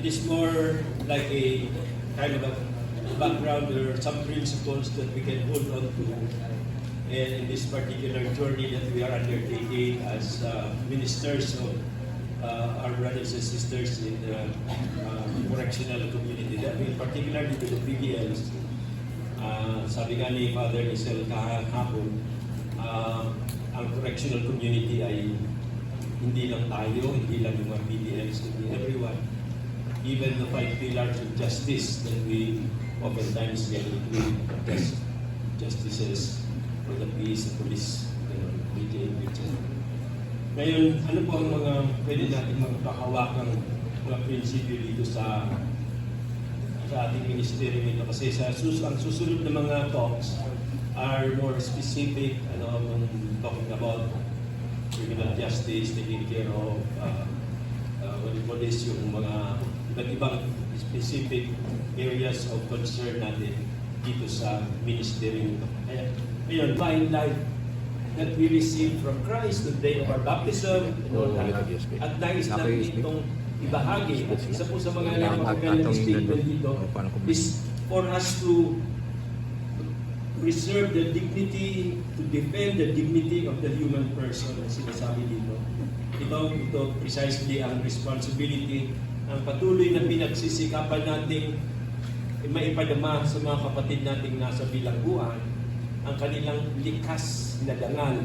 is more like a kind of a background or some principles that we can hold on to in this particular journey that we are undertaking as ministers of our brothers and sisters in the correctional community. That means particularly to the PDLs. Sabi nga ni Father Nisel kahapon, ang correctional community ay hindi lang tayo, hindi lang yung mga PDLs, hindi everyone. Even the 5 pillars of justice that we oftentimes get into, justices for the peace, the police, PJ, Ngayon, ano po ang mga pwede natin magpakawakang mga prinsipyo dito sa ating ministeryo nito? Kasi ang susunod na mga talks are more specific, talking about criminal justice, taking care of what is yung mga iba't ibang specific areas of concern natin dito sa ministeryo nito. Ngayon, divine life that we receive from Christ the day of our baptism, at nais natin itong ibahagi. Isa po sa mga napakagandang statement dito is for us to preserve the dignity, to defend the dignity of the human person na sinasabi dito. Ito precisely ang responsibility, ang patuloy na pinagsisikapan nating maipadama sa mga kapatid nating nasa bilangguan ang kanilang likas na dangal,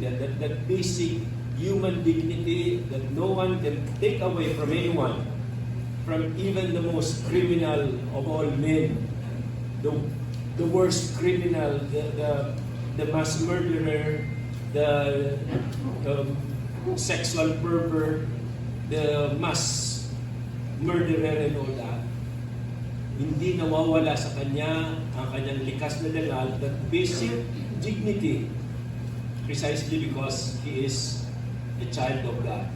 that basic human dignity that no one can take away from anyone, from even the most criminal of all men, the worst criminal, the mass murderer, the sexual pervert, the mass murderer and all that. Hindi nawawala sa kanya ang kanyang likas na dangal, that basic dignity, precisely because he is a child of God.